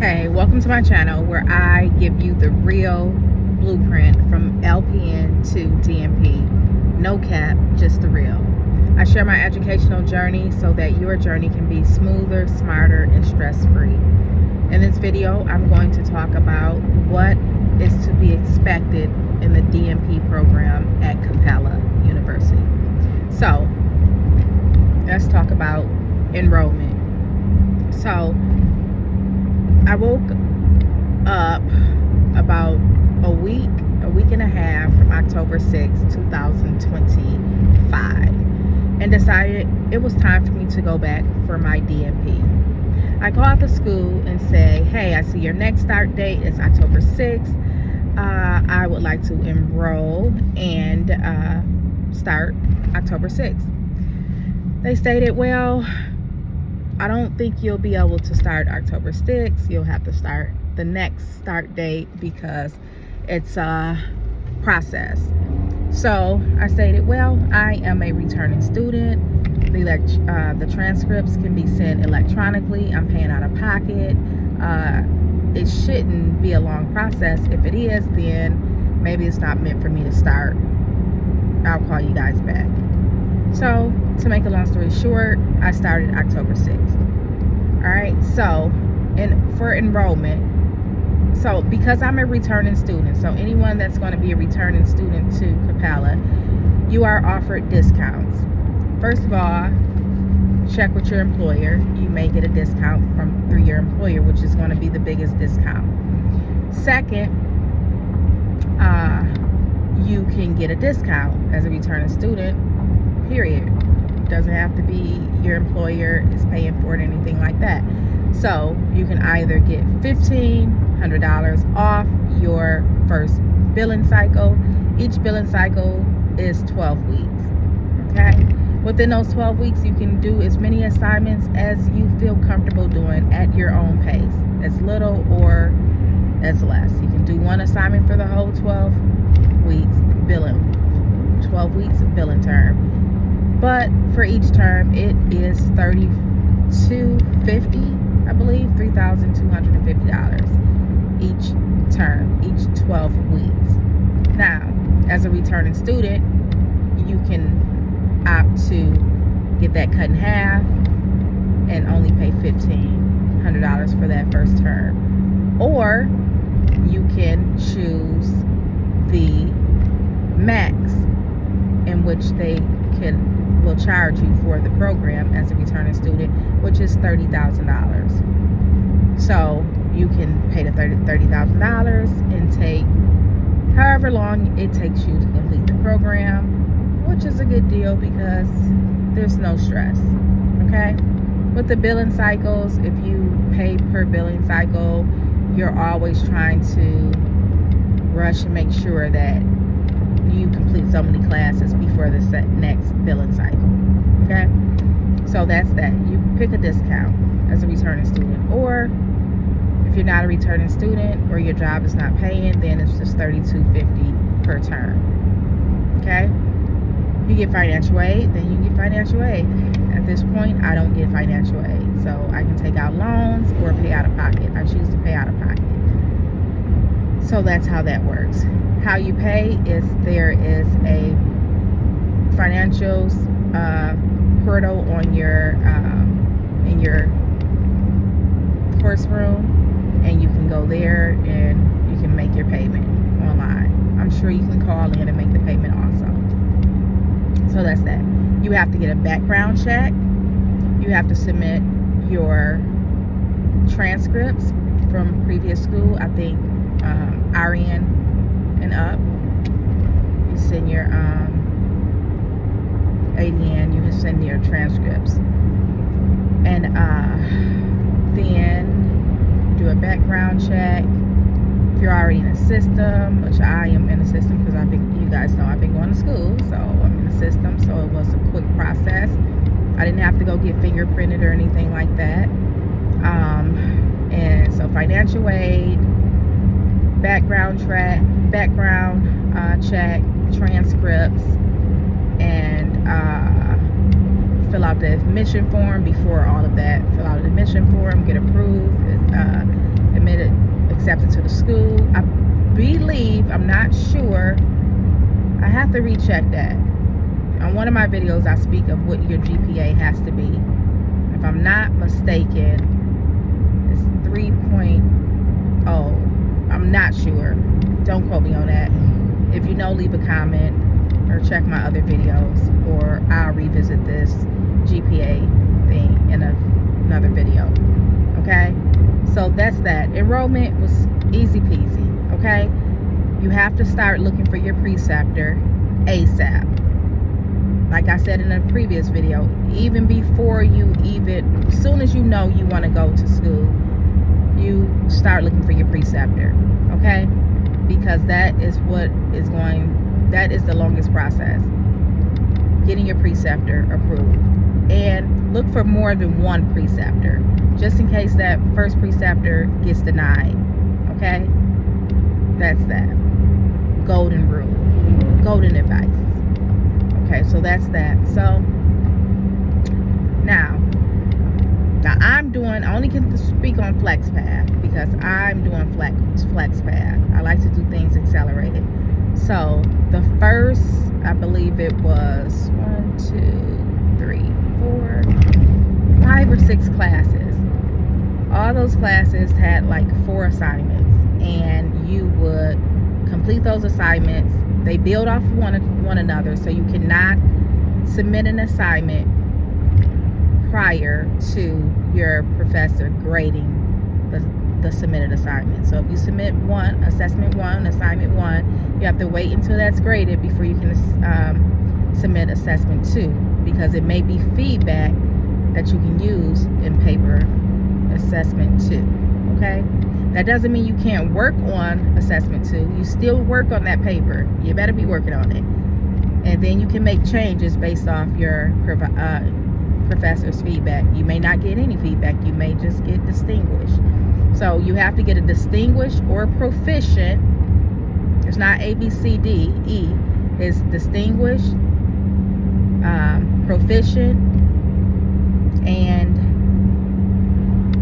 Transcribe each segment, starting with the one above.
Hey, welcome to my channel where I give you the real blueprint from LPN to DNP. No cap, just the real. I share my educational journey so that your journey can be smoother, smarter, and stress-free. In this video, I'm going to talk about what is to be expected in the DNP program at Capella University. So, let's talk about enrollment. So, I woke up about a week and a half from October 6, 2025 and decided it was time for me to go back for my DNP. I called the school and said, hey, I see your next start date is October 6th. I would like to enroll and start October 6th. They stated, well, I don't think you'll be able to start October 6th. You'll have to start the next start date because it's a process. So I stated, well, I am a returning student. The transcripts can be sent electronically. I'm paying out of pocket. It shouldn't be a long process. If it is, then maybe it's not meant for me to start. I'll call you guys back. So, to make a long story short, I started October 6th. Alright, so, for enrollment, so because I'm a returning student, so anyone that's going to be a returning student to Capella, you are offered discounts. First of all, check with your employer. You may get a discount through your employer, which is going to be the biggest discount. Second, you can get a discount as a returning student. Period. Doesn't have to be your employer is paying for it or anything like that. So you can either get $1,500 off your first billing cycle. Each billing cycle is 12 weeks. Okay? Within those 12 weeks, you can do as many assignments as you feel comfortable doing at your own pace, as little or as less. You can do one assignment for the whole 12 weeks billing term. But for each term, it is $3,250, I believe, $3,250 each term, each 12 weeks. Now, as a returning student, you can opt to get that cut in half and only pay $1,500 for that first term. Or you can choose the max, in which they will charge you for the program as a returning student, which is $30,000. So you can pay the $30,000 and take however long it takes you to complete the program, which is a good deal because there's no stress. Okay? With the billing cycles, if you pay per billing cycle, you're always trying to rush and make sure that you complete so many classes before the next billing cycle. Okay? So that's that. You pick a discount as a returning student. Or if you're not a returning student or your job is not paying, then it's just $3,250 per term. Okay? You get financial aid, then you get financial aid. At this point, I don't get financial aid. So I can take out loans or pay out of pocket. I choose to pay out of pocket. So that's how that works. How you pay is there is a financials portal on your in your course room, and you can go there and you can make your payment online. I'm sure you can call in and make the payment also. So that's that. You have to get a background check. You have to submit your transcripts from previous school. I think RN and up. You send your ADN, you can send your transcripts. And then do a background check. If you're already in a system, which I am in a system because you guys know I've been going to school, so I'm in a system, so it was a quick process. I didn't have to go get fingerprinted or anything like that. And so financial aid, background check, transcripts, and fill out the admission form. Before all of that, fill out the admission form, get approved. believe, I'm not sure, I have to recheck that. On one of my videos, I speak of what your GPA has to be. If I'm not mistaken, it's 3.0. I'm not sure. Don't quote me on that. If you know, leave a comment or check my other videos, or I'll revisit this GPA thing in another video. Okay? So that's that. Enrollment was easy peasy. Okay? You have to start looking for your preceptor ASAP. Like I said in a previous video, even before as soon as you know you want to go to school, you start looking for your preceptor, okay? Because that is the longest process, getting your preceptor approved. And look for more than one preceptor, just in case that first preceptor gets denied, okay? That's that. Golden rule, golden advice. Okay, so that's that. So now I only can speak on FlexPath because I'm doing FlexPath. I like to do things accelerated. So the first, I believe it was 5 or 6 classes. All those classes had like 4 assignments, and you would complete those assignments. They build off one another, so you cannot submit an assignment prior to your professor grading the submitted assignment. So if you submit assignment one, you have to wait until that's graded before you can submit assessment 2, because it may be feedback that you can use in paper assessment 2. Okay? That doesn't mean you can't work on assessment 2. You still work on that paper. You better be working on it. And then you can make changes based off your professor's feedback. You may not get any feedback. You may just get distinguished. So you have to get a distinguished or proficient. It's not A, B, C, D, E. It's distinguished, proficient, and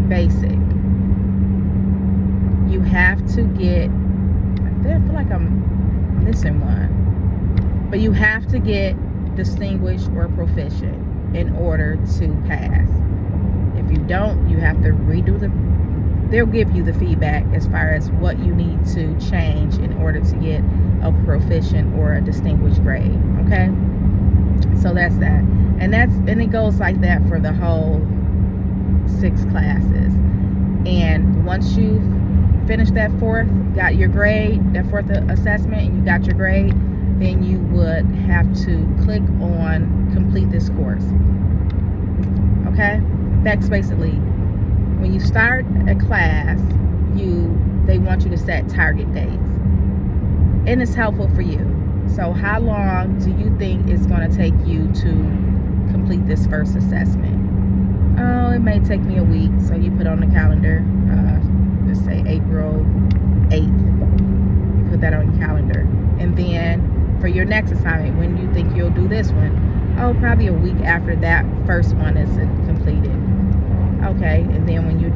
basic. You have to get, I feel like I'm missing one, but you have to get distinguished or proficient in order to pass. If you don't, you have to they'll give you the feedback as far as what you need to change in order to get a proficient or a distinguished grade. Okay? So that's that. And it goes like that for the whole 6 classes. And once you've finished that got your grade, that 4th assessment, and you got your grade, then you would have to click on complete this course. Okay? That's basically, when you start a class, they want you to set target dates. And it's helpful for you. So how long do you think it's going to take you to complete this first assessment? Oh, it may take me a week. So you put on the calendar, let's say April 8th. You put that on your calendar. And then for your next assignment, when do you think you'll do this one? Oh, probably a week after that first one is completed. Okay, and then when you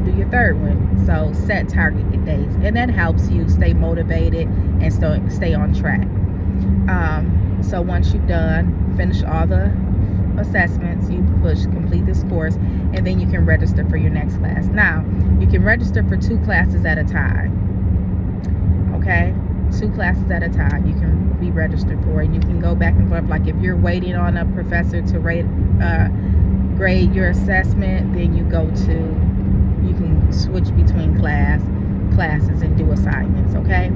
do your third one, so set target dates, and that helps you stay motivated and stay on track. So once you've finished all the assessments, you complete this course, and then you can register for your next class. Now, you can register for 2 classes at a time. Okay, 2 classes at a time you can be registered for, and you can go back and forth. Like if you're waiting on a professor to grade your assessment, then you can switch between classes and do assignments. Okay,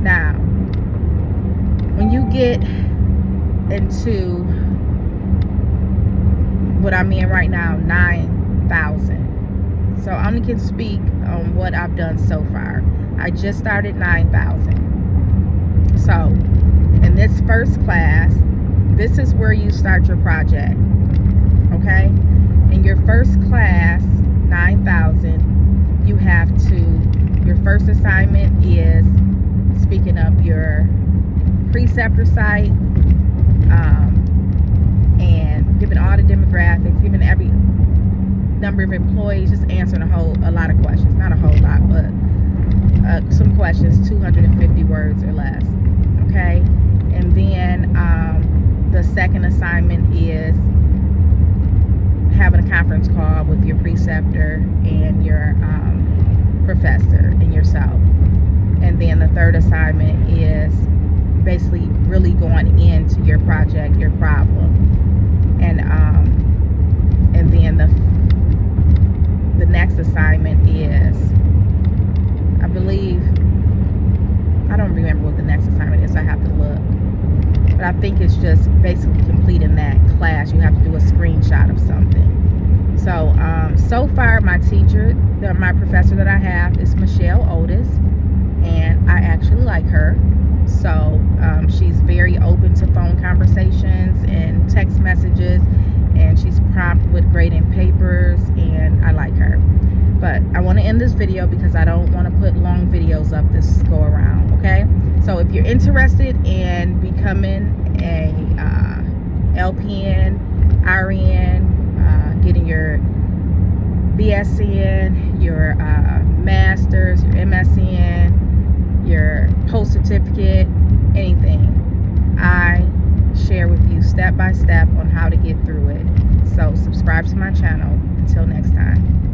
now when you get into what I'm in right now, 9,000. So I only can speak on what I've done so far. I just started 9,000. So in this first class, this is where you start your project. Okay, in your first class, 9,000, you have to, your first assignment is speaking of your preceptor site, and giving all the demographics, giving every number of employees, just answering a lot of questions. Not a whole lot, but some questions, 250 words or less. Okay, and then the second assignment is having a conference call with your preceptor and your professor and yourself. And then the third assignment is basically really going into your project, your problem. And then the next assignment is, I believe, I don't remember what the next assignment is, I have to look. But I think it's just basically completing that class. You have to do a screenshot of something. So, so far my teacher, my professor that I have is Michelle Otis, and I actually like her. So, she's very open to phone conversations and text messages, and she's prompt with grading papers, and I like her. But I want to end this video because I don't want to put long videos up this go around, okay? So if you're interested in becoming a LPN, RN, getting your BSN, your Masters, your MSN, your post certificate, anything, I share with you step by step on how to get through it. So subscribe to my channel. Until next time.